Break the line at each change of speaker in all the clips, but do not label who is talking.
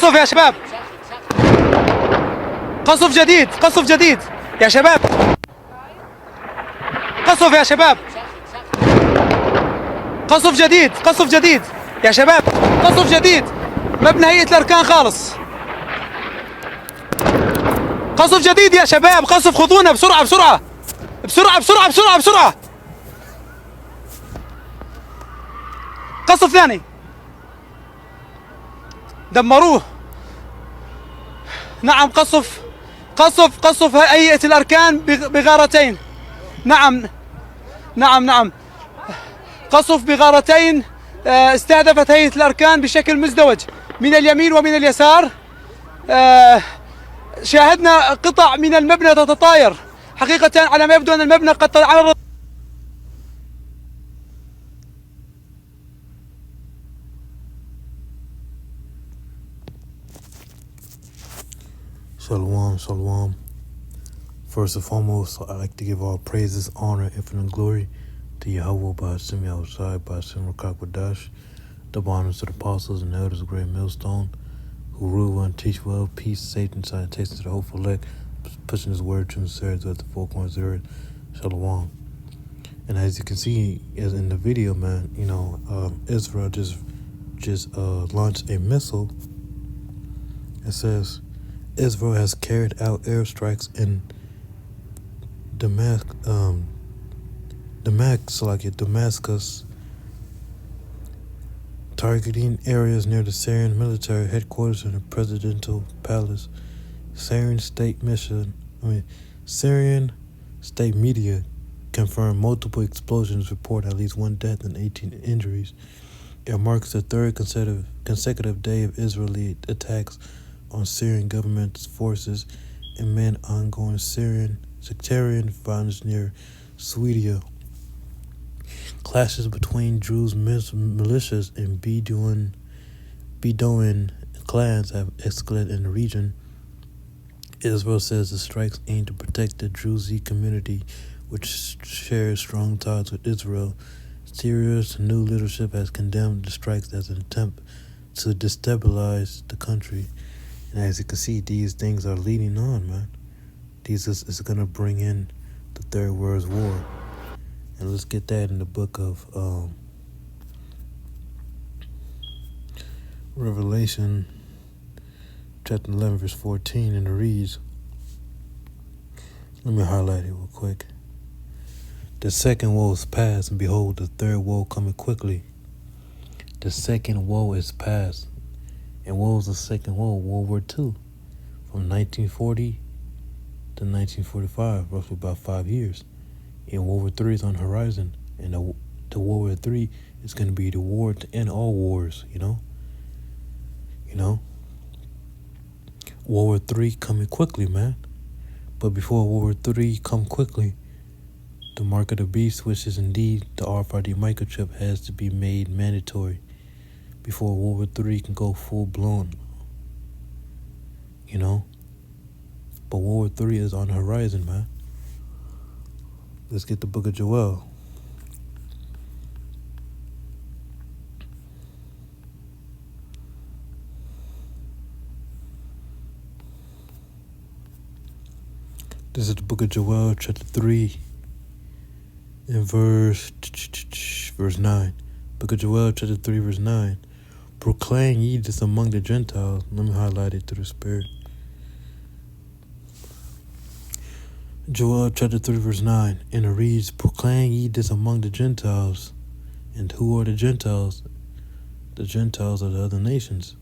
قصف يا شباب، قصف جديد، قصف جديد يا شباب، قصف يا شباب، قصف جديد، قصف جديد يا شباب، قصف جديد، مبنى هيئة الأركان خالص، قصف جديد يا شباب، قصف، خذونا بسرعة بسرعة بسرعة بسرعة بسرعة بسرعة، قصف ثاني، دمروه. نعم قصف هيئة الأركان بغارتين. نعم نعم نعم، قصف بغارتين استهدفت هيئة الأركان بشكل مزدوج من اليمين ومن اليسار. شاهدنا قطع من المبنى تتطاير، حقيقة على ما يبدو أن المبنى قد تعرض.
Shalom, shalom. First and foremost, I'd like to give all praises, honor, infinite glory to Yahweh, Ba'ashem Yahushai, Ba'ashem Rakakwadash, double honors to the apostles and elders of Great Millstone, who rule well and teach well, peace, safety, and salutations to the hopeful elect, pushing his word to sincerity at the four corners of the earth. Shalom. And as you can see as in the video, man, Israel just launched a missile. It says Israel has carried out airstrikes in Damascus, targeting areas near the Syrian military headquarters and the presidential palace. Syrian state media confirmed multiple explosions, report at least one death and 18 injuries. It marks the third consecutive day of Israeli attacks on Syrian government forces amid ongoing Syrian sectarian violence near Syria. Clashes between Druze militias and Bedouin clans have escalated in the region. Israel says the strikes aim to protect the Druze community, which shares strong ties with Israel. Syria's new leadership has condemned the strikes as an attempt to destabilize the country. And as you can see, these things are leading on, man. This is going to bring in the Third World War. And let's get that in the book of Revelation, chapter 11, verse 14, and it reads, let me highlight it real quick. The second woe is past, and behold, the third woe coming quickly. The second woe is past. And what was the second woe? World War II. From 1940 to 1945, roughly about 5 years. And World War III is on the horizon. And the World War III is going to be the war to end all wars, you know? World War III coming quickly, man. But before World War III come quickly, the mark of the beast, which is indeed the RFID microchip, has to be made mandatory before World War III can go full blown, But World War III is on the horizon, man. Let's get the book of Joel. This is the book of Joel, chapter 3, and verse 9. Book of Joel, chapter 3, verse 9. Proclaim ye this among the Gentiles. Let me highlight it through the Spirit. Joel chapter 3 verse 9. And it reads, proclaim ye this among the Gentiles. And who are the Gentiles? The Gentiles are the other nations,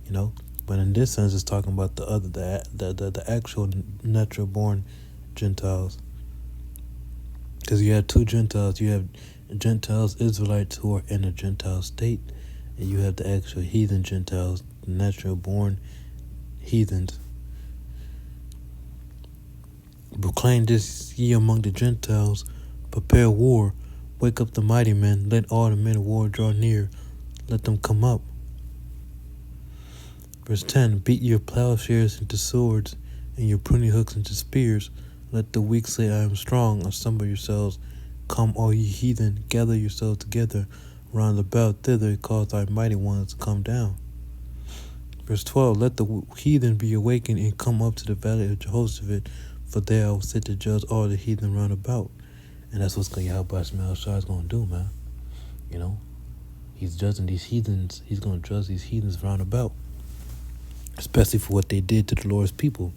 But in this sense, it's talking about the actual natural born Gentiles. Because you have two Gentiles. You have Gentiles, Israelites who are in a Gentile state. And you have the actual heathen Gentiles, the natural born heathens. Proclaim this ye among the Gentiles, prepare war, wake up the mighty men, let all the men of war draw near, let them come up. Verse 10, beat your plowshares into swords, and your pruning hooks into spears. Let the weak say, I am strong, assemble yourselves. Come, all ye heathen, gather yourselves together round about thither, cause thy mighty ones to come down. Verse 12, let the heathen be awakened and come up to the valley of Jehoshaphat, for there I will sit to judge all the heathen round about. And that's what's Yahweh Shai is going to do, man. You know, he's judging these heathens. He's going to judge these heathens round about, especially for what they did to the Lord's people.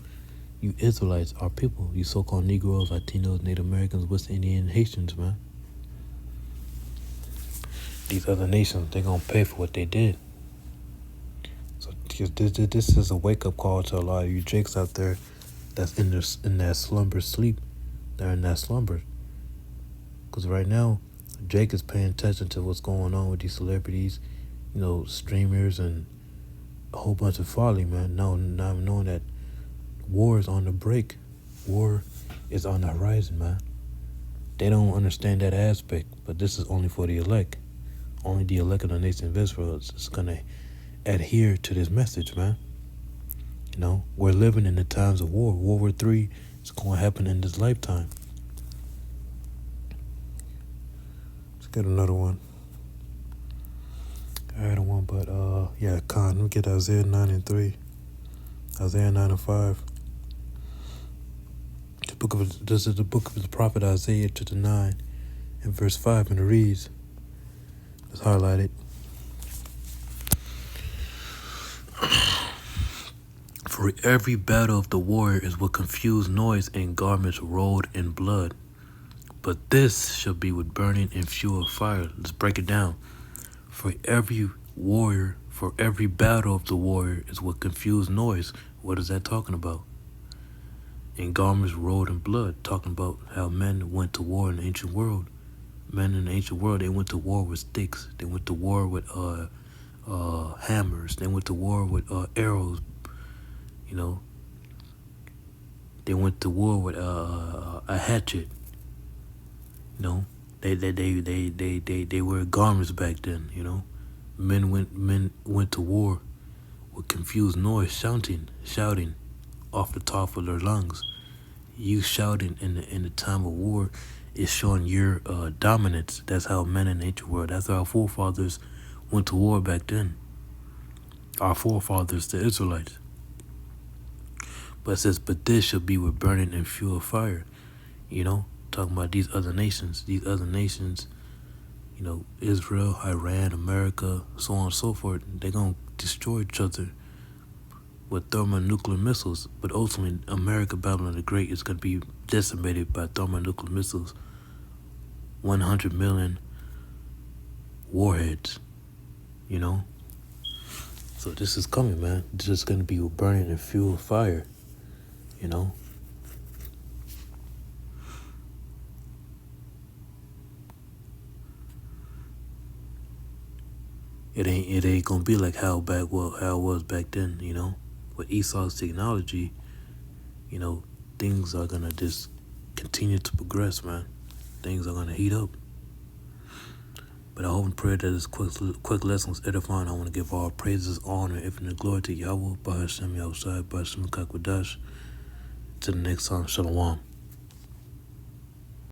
You Israelites, our people, you so-called Negroes, Latinos, Native Americans, West Indian, Haitians, man. These other nations, they're going to pay for what they did. So this is a wake-up call to a lot of you Jakes out there that's in that slumber sleep. They're in that slumber. Because right now, Jake is paying attention to what's going on with these celebrities, you know, streamers and a whole bunch of folly, man. Now knowing that war is on the break. War is on the horizon, man. They don't understand that aspect, but this is only for the elect. Only the elect of the nation of Israel is going to adhere to this message, man. You know, we're living in the times of war. World War III is going to happen in this lifetime. Let's get another one. I had one, but yeah, let me get Isaiah 9:3. Isaiah 9:5. This is the book of the prophet Isaiah, chapter 9, and verse 5, and it reads, let's highlight it. For every battle of the warrior is with confused noise and garments rolled in blood. But this shall be with burning and fuel of fire. Let's break it down. For every battle of the warrior is with confused noise. What is that talking about? And garments rolled in blood, talking about how men went to war in the ancient world. Men in the ancient world, they went to war with sticks. They went to war with hammers. They went to war with arrows. You know, they went to war with a hatchet. You know, they wear garments back then. You know, men went to war with confused noise, shouting off the top of their lungs. You shouting in the time of war is showing your dominance. That's how men in the ancient world. That's how our forefathers went to war back then. Our forefathers, the Israelites. But it says, but this shall be with burning and fuel of fire. You know, talking about these other nations. These other nations, you know, Israel, Iran, America, so on and so forth. They're going to destroy each other with thermonuclear missiles. But ultimately, America, Babylon the Great, is going to be decimated by thermonuclear missiles. 100 million warheads, you know. So this is coming, man. This is going to be with burning and fuel of fire. You know, it ain't gonna be like how it was back then. You know, with Esau's technology, you know, things are gonna just continue to progress, man. Things are gonna heat up. But I hope and pray that this quick lesson was edifying. I want to give all praises, honor, infinite glory to Yahweh, Bahashem Yahushai, Bahashem Kakwadash. To the next time, Shalom.